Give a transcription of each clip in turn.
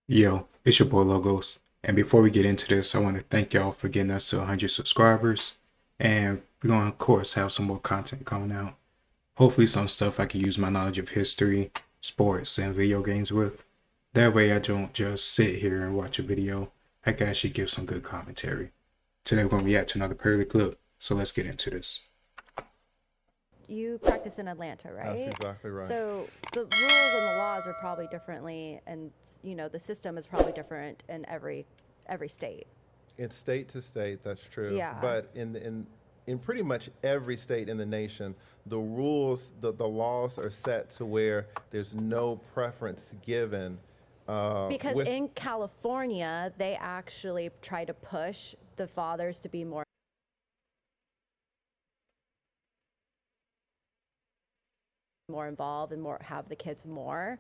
Yo, it's your boy Logos. And before we get into this, I want to thank y'all for getting us to 100 subscribers. And we're going to, of course, have some more content coming out. Hopefully, some stuff I can use my knowledge of history, sports, and video games with. That way, I don't just sit here and watch a video. I can actually give some good commentary. Today, we're going to react to another Pearly clip. So let's get into this. You practice in Atlanta, right? That's exactly right. So the rules and the laws are probably differently, and the system is probably different in every state. It's state to state, that's true. Yeah. But in pretty much every state in the nation, the rules, the laws are set to where there's no preference given. Because in California, they actually try to push the fathers to be more involved and have the kids more.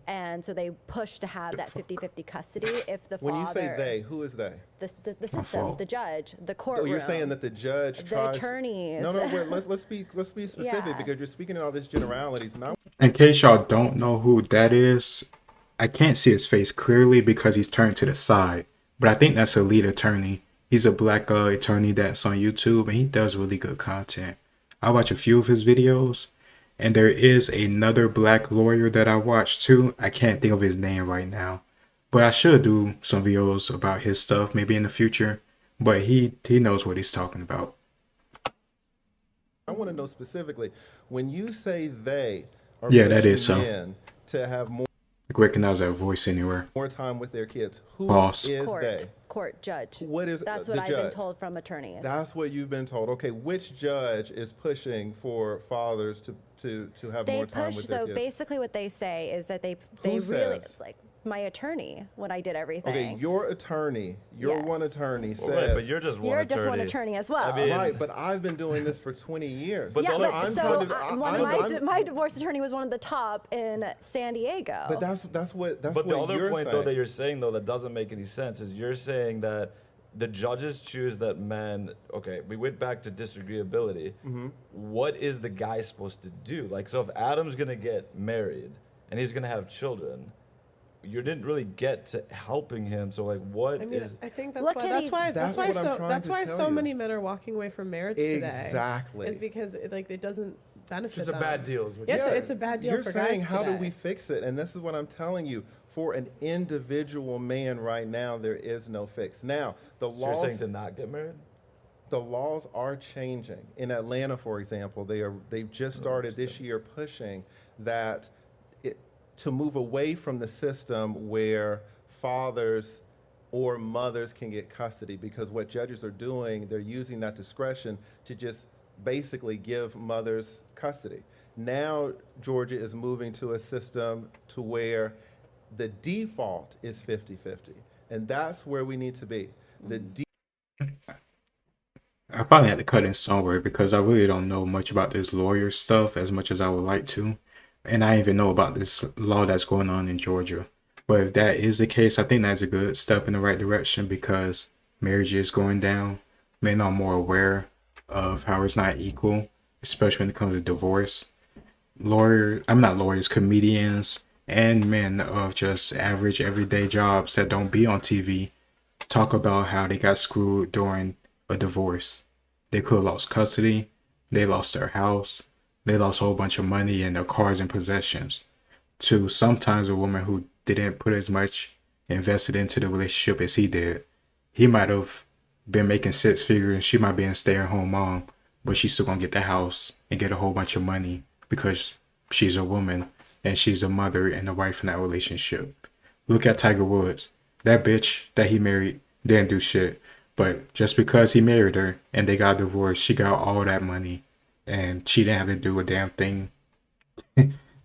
And so they push to have that 50-50 custody if the when father. You say they, who is they? The system, the judge, the courtroom. Oh, you're saying that the judge tries. The attorneys. No, wait, let's be specific. Yeah. Because you're speaking in all these generalities. Now, In case y'all don't know who that is, I can't see his face clearly because he's turned to the side. But I think that's a lead attorney. He's a black attorney that's on YouTube, and he does really good content. I watch a few of his videos. And there is another black lawyer that I watch too. I can't think of his name right now. But I should do some videos about his stuff maybe in the future. But he knows what he's talking about. I want to know specifically, when you say they are that is so. Men to have more Recognize that voice anywhere. More time with their kids. Who Boss. is Court. they? Court judge. What is That's the what I've judge? been told from attorneys. That's what you've been told. Okay, which judge is pushing for fathers to have more time with their kids? So basically what they say is that they Who really, says? like my attorney when I did everything. Okay, your attorney, your Yes. one attorney Well, right, said. but you're just one You're attorney. just one attorney as well. I mean, Right, but I've been doing this for 20 years. But yeah, the but other- my divorce attorney was one of the top in San Diego. But that's what But the other you're point, saying. though, that you're saying, though, that doesn't make any sense is you're saying that the judges choose that men. Okay, we went back to disagreeability. What is the guy supposed to do? Like, so if Adam's gonna get married and he's gonna have children, you didn't really get to helping him. So, like, what I mean, is? I think Look at that's why That's what I'm trying that's to why tell so you. many men are walking away from marriage today. Exactly. Is because it doesn't benefit It's a them. bad deal, is what Yeah, you're it's a bad deal You're for saying, guys how do today. we fix it? And this is what I'm telling you. For an individual man right now, there is no fix. Now, So you're saying to not get married? the laws are changing. In Atlanta, for example, they've just started this year pushing that to move away from the system where fathers or mothers can get custody, because what judges are doing, they're using that discretion to just basically give mothers custody. Now, Georgia is moving to a system to where the default is 50-50, and that's where we need to be. I finally had to cut in somewhere because I really don't know much about this lawyer stuff as much as I would like to. And I even know about this law that's going on in Georgia. But if that is the case, I think that's a good step in the right direction because marriage is going down. Men are more aware of how it's not equal, especially when it comes to divorce. I'm not lawyers, comedians, and men of just average everyday jobs that don't be on TV talk about how they got screwed during a divorce. They could have lost custody, they lost their house, they lost a whole bunch of money and their cars and possessions. To sometimes a woman who didn't put as much invested into the relationship as he did. He might have been making six figures, she might be a stay-at-home mom, but she's still gonna get the house and get a whole bunch of money because she's a woman and she's a mother and a wife in that relationship. Look at Tiger Woods. That bitch that he married didn't do shit. But just because he married her and they got divorced, she got all that money and she didn't have to do a damn thing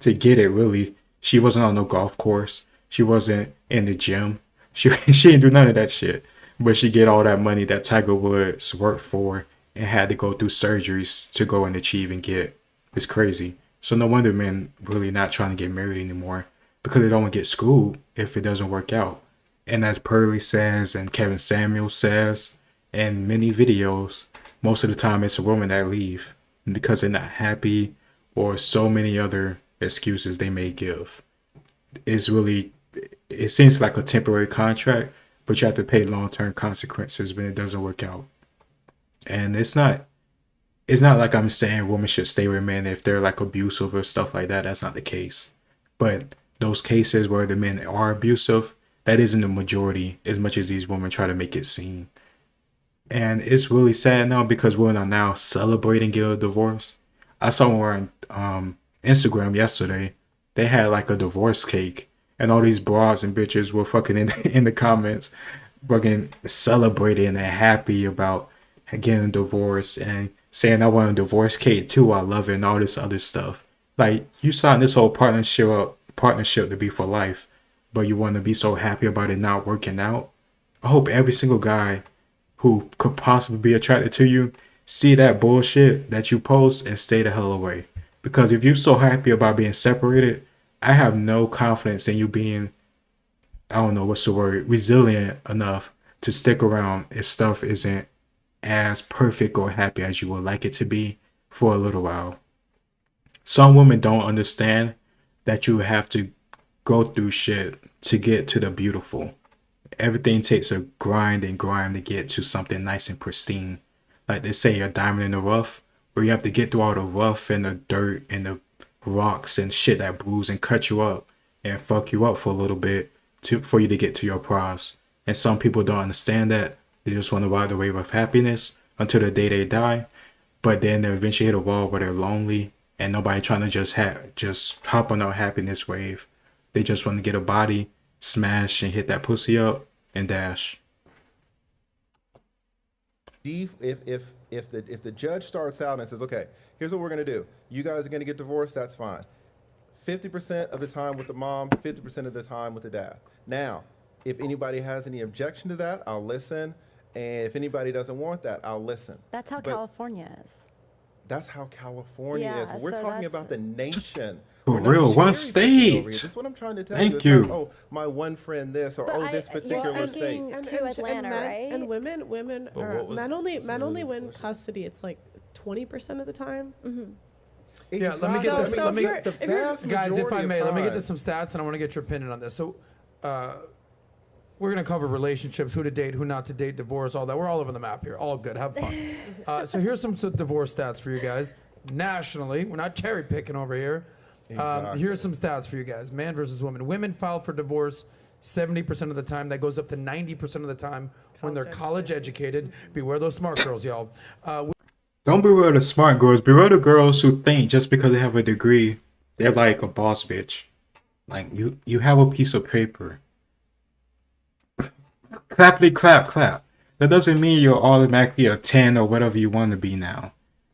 to get it, really. She wasn't on no golf course. She wasn't in the gym. She didn't do none of that shit. But she get all that money that Tiger Woods worked for and had to go through surgeries to go and achieve and get. It's crazy. So no wonder men really not trying to get married anymore because they don't want to get screwed if it doesn't work out. And as Pearly says and Kevin Samuels says in many videos, most of the time it's a woman that leave because they're not happy or so many other excuses they may give. It's really, it seems like a temporary contract, but you have to pay long-term consequences when it doesn't work out. And it's not like I'm saying women should stay with men if they're like abusive or stuff like that. That's not the case. But those cases where the men are abusive, that isn't the majority as much as these women try to make it seem. And it's really sad now because women are now celebrating getting a divorce. I saw one on Instagram yesterday. They had like a divorce cake, and all these bras and bitches were fucking in the comments, fucking celebrating and happy about getting a divorce and saying I want a divorce cake too. I love it and all this other stuff. Like you signed this whole partnership to be for life, but you want to be so happy about it not working out. I hope every single guy who could possibly be attracted to you see that bullshit that you post and stay the hell away. Because if you're so happy about being separated, I have no confidence in you being, I don't know what's the word, resilient enough to stick around if stuff isn't as perfect or happy as you would like it to be for a little while. Some women don't understand that you have to go through shit to get to the beautiful. Everything takes a grind and grind to get to something nice and pristine. Like they say, a diamond in the rough, where you have to get through all the rough and the dirt and the rocks and shit that bruise and cut you up and fuck you up for a little bit for you to get to your prize. And some people don't understand that. They just want to ride the wave of happiness until the day they die. But then they eventually hit a wall where they're lonely and nobody trying to just hop on our happiness wave. They just want to get a body, smash and hit that pussy up and dash. If the judge starts out and says, okay, here's what we're gonna do. You guys are gonna get divorced. That's fine. 50% of the time with the mom, 50% of the time with the dad. Now, if anybody has any objection to that, I'll listen. And if anybody doesn't want that, I'll listen. That's how But California is. that's how California Yeah, is. But we're so talking that's- about the nation. For We're not real, one cherry-picking over here. state. That's what I'm trying to tell Thank you. It's you. not, oh, my one friend this or But this you're particular speaking state. to Atlanta, men, right? And women But are what was- men only what's men the only other win question? custody. It's like 20% of the time. Yeah, let me get So- this. so let me, if you're- the if you're- vast guys, if I majority of may, let me get to time- some stats, and I want to get your opinion on this. So, we're gonna cover relationships, who to date, who not to date, divorce, all that. We're all over the map here. All good. Have fun. So here's some divorce stats for you guys. Nationally, we're not cherry picking over here. Exactly. Here's some stats for you guys. Man versus woman. Women file for divorce 70% of the time. That goes up to 90% of the time when they're college educated. Beware those smart girls, y'all. Don't beware the smart girls. Beware the girls who think just because they have a degree, they're like a boss bitch. Like you have a piece of paper. Clappity clap clap. That doesn't mean you're automatically a 10 or whatever you want to be now.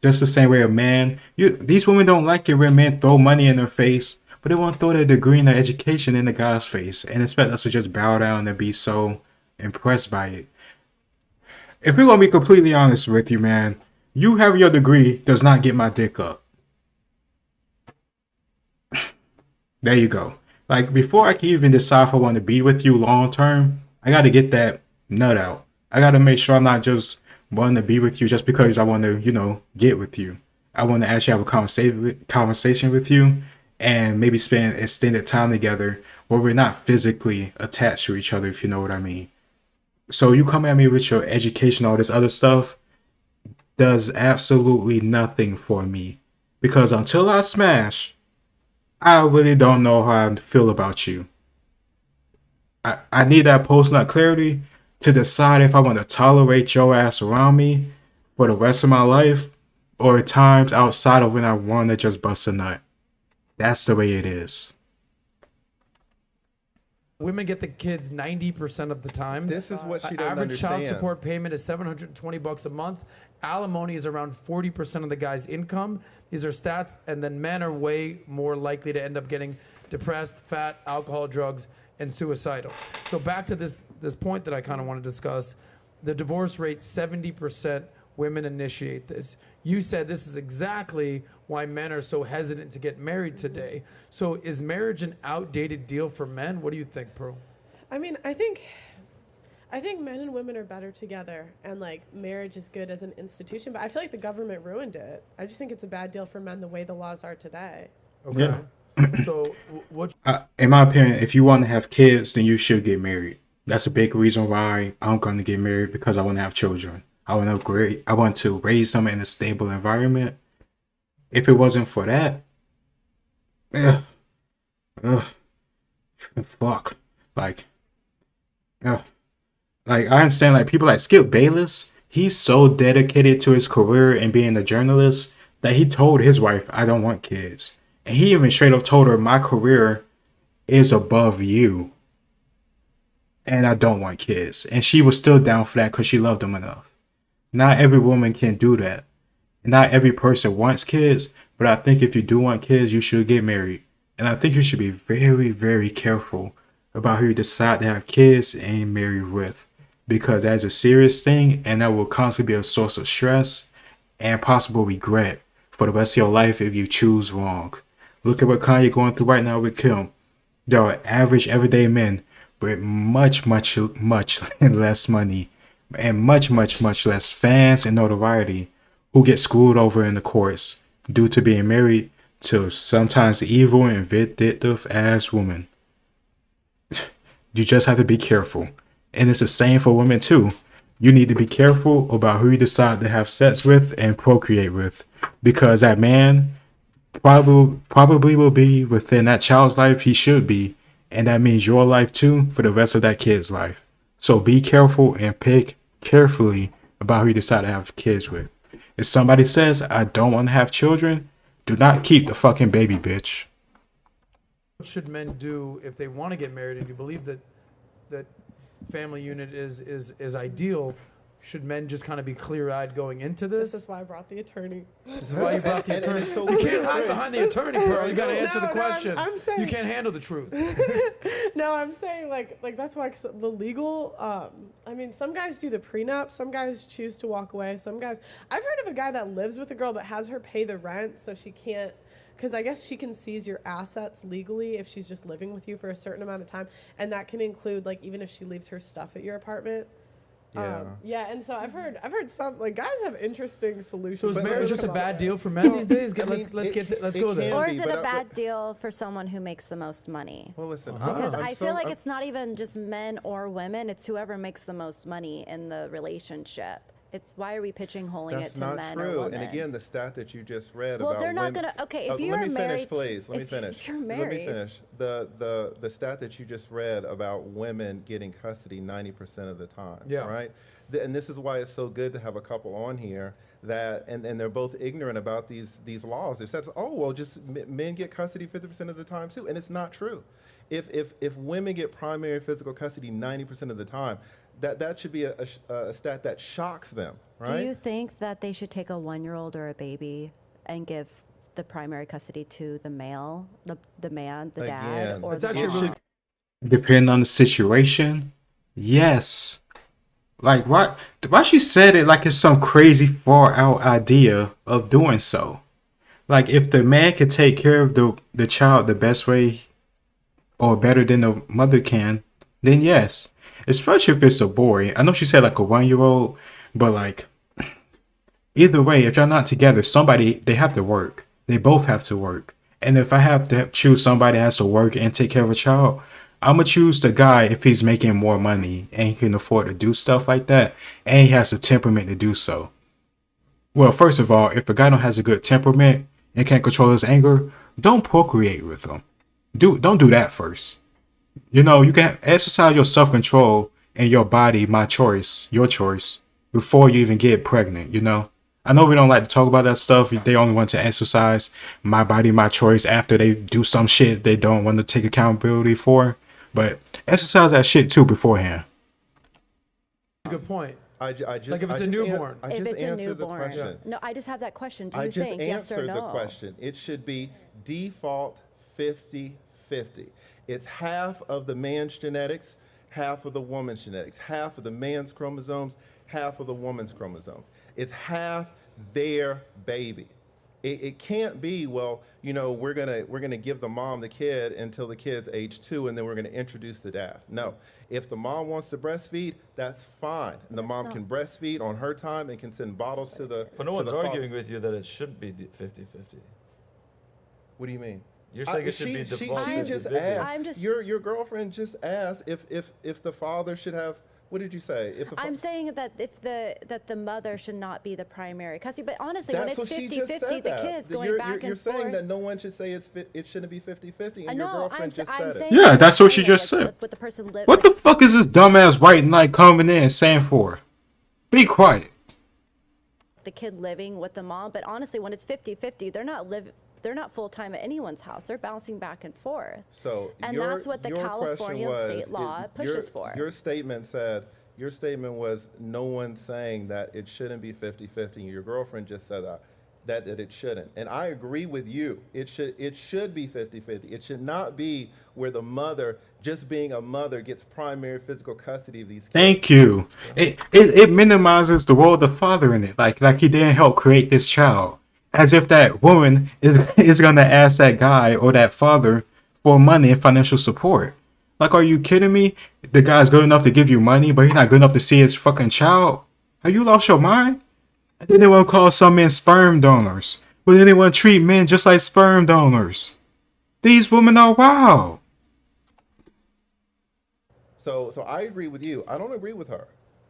Just the same way a man, these women don't like it when men throw money in their face, but they want to throw their degree and their education in the guy's face and expect us to just bow down and be so impressed by it. If we're gonna be completely honest with you, man, you having your degree does not get my dick up. There you go. Like before I can even decide if I want to be with you long term, I gotta get that nut out. I gotta make sure I'm not just wanting to be with you just because I want to, get with you. I want to actually have a conversation with you and maybe spend extended time together where we're not physically attached to each other, if you know what I mean. So you come at me with your education, all this other stuff, does absolutely nothing for me. Because until I smash, I really don't know how I feel about you. I need that post-nut clarity to decide if I want to tolerate your ass around me for the rest of my life or at times outside of when I want to just bust a nut. That's the way it is. Women get the kids 90% of the time. This is what she doesn't Average child understand. support payment is $720 a month. Alimony is around 40% of the guy's income. These are stats, and then men are way more likely to end up getting depressed, fat, alcohol, drugs, and suicidal. So back to this point that I kind of want to discuss. The divorce rate, 70% women initiate this. You said this is exactly why men are so hesitant to get married today. So is marriage an outdated deal for men? What do you think, Pearl? I mean, I think men and women are better together, and like marriage is good as an institution. But I feel like the government ruined it. I just think it's a bad deal for men the way the laws are today. Okay. Yeah. So what In my opinion, if you want to have kids, then you should get married. That's a big reason why I'm going to get married, because I want to have children. I want to raise them in a stable environment. If it wasn't for that, ugh, ugh, fuck. Like, ugh. Like, I understand, like, people like Skip Bayless, he's so dedicated to his career and being a journalist that he told his wife, I don't want kids. And he even straight up told her, my career is above you, and I don't want kids. And she was still down for that because she loved him enough. Not every woman can do that. Not every person wants kids, but I think if you do want kids, you should get married. And I think you should be very, very careful about who you decide to have kids and marry with, because that's a serious thing, and that will constantly be a source of stress and possible regret for the rest of your life if you choose wrong. Look at what Kanye going through right now with Kim. There are average, everyday men with much, much, much less money and much, much, much less fans and notoriety who get screwed over in the courts due to being married to sometimes evil and vindictive ass women. You just have to be careful. And it's the same for women too. You need to be careful about who you decide to have sex with and procreate with, because that man probably will be within that child's life he should be, and that means your life too for the rest of that kid's life. So be careful and pick carefully about who you decide to have kids with. If somebody says, I don't want to have children, do not keep the fucking baby, bitch. should men do if they want to get married and you believe that family unit is ideal? Should men just kind of be clear-eyed going into this? This is why I brought the attorney. This is why you brought the And attorney. it's so You can't weird. hide behind the attorney, Pearl. You got to answer the No, question. I'm saying- You can't handle the truth. No, I'm saying like that's why 'cause the legal. I mean, some guys do the prenup. Some guys choose to walk away. Some guys. I've heard of a guy that lives with a girl but has her pay the rent so she can't. Because I guess she can seize your assets legally if she's just living with you for a certain amount of time, and that can include like even if she leaves her stuff at your apartment. Yeah. Yeah, and so I've heard some like guys have interesting solutions. So is But- marriage but- just a bad deal for men these days? Let's go it there. can Or be, is it but a bad deal for someone who makes the most money? Well, listen, Because I'm I so- feel like I'm- it's not even just men or women, it's whoever makes the most money in the relationship. It's why are we pigeonholing it That's to not men or true. women? And again, the stat that you just read Well, about they're not women. gonna- okay, if you let are me finish, married- please. Let me if finish. you're Let me married- finish. The stat that you just read about women getting custody 90% of the time. Yeah. Right. And this is why it's so good to have a couple on here that and they're both ignorant about these laws. They said, oh well, just men get custody 50% of the time too, and it's not true. If women get primary physical custody 90% of the time, that should be a stat that shocks them, right? Do you think that they should take a 1-year-old or a baby and give the primary custody to the male, the man, the dad, Again, or It's the actually mom? really Depending on the situation, yes. Like why she said it like it's some crazy far out idea of doing so. Like if the man could take care of the child the best way or better than the mother can, then yes. Especially if it's a boy. I know she said like a 1-year-old, but like either way, if y'all not together, they have to work. They both have to work. And if I have to choose somebody that has to work and take care of a child, I'm gonna choose the guy if he's making more money and he can afford to do stuff like that, and he has the temperament to do so. Well, first of all, if a guy don't has a good temperament and can't control his anger, don't procreate with him. Don't do that first. You know, you can exercise your self-control and your body, your choice, before you even get pregnant, you know? I know we don't like to talk about that stuff. They only want to exercise my body, my choice after they do some shit they don't want to take accountability for. But exercise that shit too beforehand. good point. I just Like if it's a newborn. I If just it's a answered the newborn. question. No, I just have that question. Do you I just think yes or answered the no? question. It should be default 50-50. It's half of the man's genetics, half of the woman's genetics, half of the man's chromosomes, half of the woman's chromosomes. It's half their baby. It can't be, well, you know, we're gonna give the mom the kid until the kid's age 2, and then we're gonna introduce the dad. No, if the mom wants to breastfeed, that's fine. And the mom not- can breastfeed on her time and can send bottles to the. But no to one's the father. arguing with you that it should be 50-50. What do you mean? You're saying it should be default She just 50-50. asked. I'm just- Your girlfriend just asked if the father should have. What did you say? If the I'm saying that that the mother should not be the primary custody, but honestly, when that's it's what she just 50-50, said. the That. kids going You're, back you're and saying forth. that no one should say it shouldn't be 50-50, and your No, girlfriend just I'm said saying it. Yeah, that that's what she primary, just like, said. With the person live, What the fuck is this dumbass white knight coming in and saying for? Be quiet. the kid living with the mom, but honestly, when it's 50-50, they're not full time at anyone's house. They're bouncing back and forth. So And your, that's what the your California question state law pushes for. Your statement said, your statement was no one saying that it shouldn't be 50-50. Your girlfriend just said that it shouldn't. And I agree with you. It should be 50-50. It should not be where the mother, just being a mother, gets primary physical custody of these kids. Thank you. It minimizes the role of the father in it. Like he didn't help create this child. As if that woman is gonna ask that guy or that father for money and financial support. Like, are you kidding me? The guy's good enough to give you money, but he's not good enough to see his fucking child? Have you lost your mind? And then they want to call some men sperm donors. But then they want to treat men just like sperm donors. These women are wild. So I agree with you. I don't agree with her.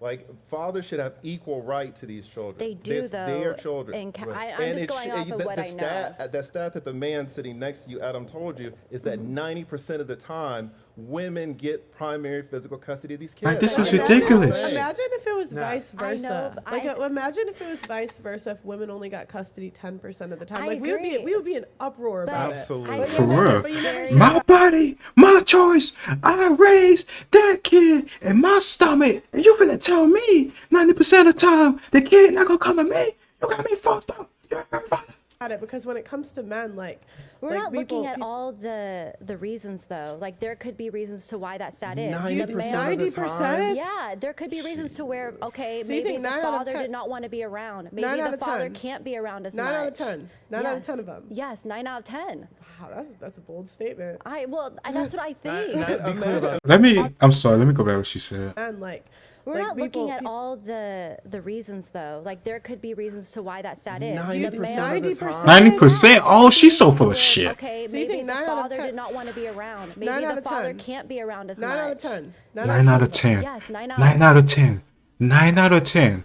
Like, fathers should have equal right to these children. They do, They're though, children. I'm And just it going sh- off of the, what the I know. stat, the stat that the man sitting next to you, Adam, told you is that 90% of the time, women get primary physical custody of these kids. Like, this is That's what I'm ridiculous. saying. Imagine if it was No. vice I know, versa. but Like, I- imagine if it was vice versa. If women only got custody 10% of the time, I like agree. we would be in uproar But about Absolutely. it. For real. But you never My body, my choice. I raised that kid in my stomach. And you finna tell me 90% of the time the kid not gonna come to me? You got me fucked up. You heard about it? at it because when it comes to men, like We're like not people, looking at people- all the reasons though. Like there could be reasons to why that stat is. 90% The man- of the 90%? time? Yeah, there could be reasons to where okay, So you maybe think the 9 out of father 10 did not want to be around. Maybe 9 out the of father 10. can't be around as 9 much. out of 10. 9 out of Yes. 10 of them. Yes, 9 out of 10. Wow, that's a bold statement. That's what I think. Be clear about I'm sorry, let me go back to what she said. And like We're like not people- looking at people- all the reasons though. Like there could be reasons to why that stat is. 90% The man- of the 90%? time. 90%? Oh, she's so full of shit. Okay, So you maybe think the 9 out of father 10 did not want to be around. Maybe 9 out the of father 10. can't be around as 9 much. out of 10. 9 out of 10. Yes, 9 out 9 out of 10. 9 out of 10.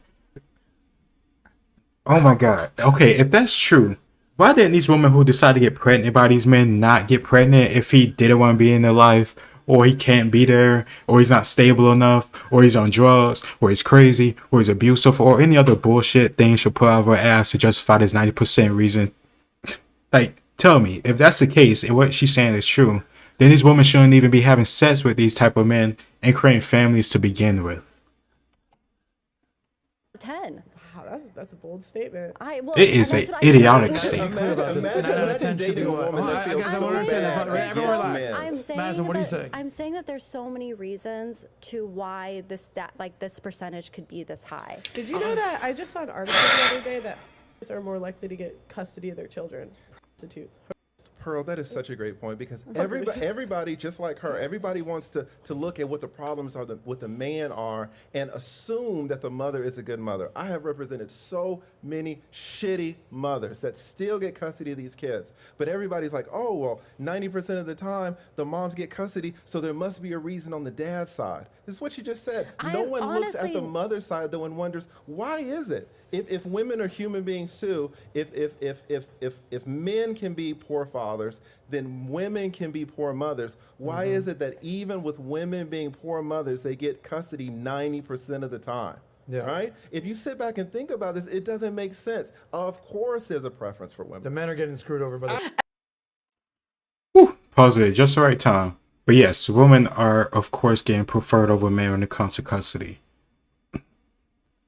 Oh my god. Okay, if that's true, why didn't these women who decide to get pregnant by these men not get pregnant if he didn't want to be in their life, or he can't be there, or he's not stable enough, or he's on drugs, or he's crazy, or he's abusive, or any other bullshit thing she'll put out of her ass to justify this 90% reason? Like, tell me, if that's the case and what she's saying is true, then these women shouldn't even be having sex with these type of men and creating families to begin with. 10. Wow, that's a bold statement. It is and that's a what I idiotic think. statement. clear about this. Imagine- 9 out of imagine 10 should be dating a what? woman that I feels guess I so don't understand. That's bad not that everyone this relax. man- I'm saying Madison, what are you that- saying? I'm saying that there's so many reasons to why this percentage could be this high. Did you know that I just saw an article the other day that are more likely to get custody of their children? Prostitutes. Pearl, that is such a great point because everybody, just like her, everybody wants to look at what the problems are, what the man are, and assume that the mother is a good mother. I have represented so many shitty mothers that still get custody of these kids. But everybody's like, oh, well, 90% of the time, the moms get custody, so there must be a reason on the dad's side. This is what you just said. No I'm one looks at the honestly- mother's side, though, and wonders, why is it? If women are human beings too, if men can be poor fathers, then women can be poor mothers. Why is it that even with women being poor mothers, they get custody 90% of the time? Yeah. Right? If you sit back and think about this, it doesn't make sense. Of course, there's a preference for The women. men are getting screwed over by this. Whew, pause it, just the right time. But yes, women are, of course, getting preferred over men when it comes to custody.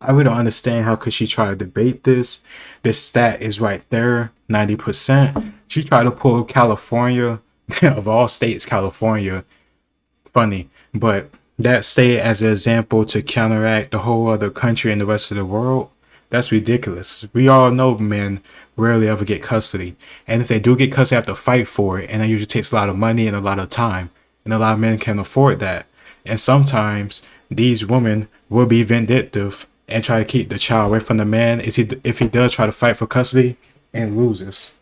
I really don't understand how could she try to debate this. This stat is right there, 90%. She tried to pull California, of all states, California. Funny, but that state as an example to counteract the whole other country and the rest of the world, that's ridiculous. We all know men rarely ever get custody. And if they do get custody, they have to fight for it. And that usually takes a lot of money and a lot of time. And a lot of men can't afford that. And sometimes these women will be vindictive and try to keep the child away from the man if he does try to fight for custody and loses.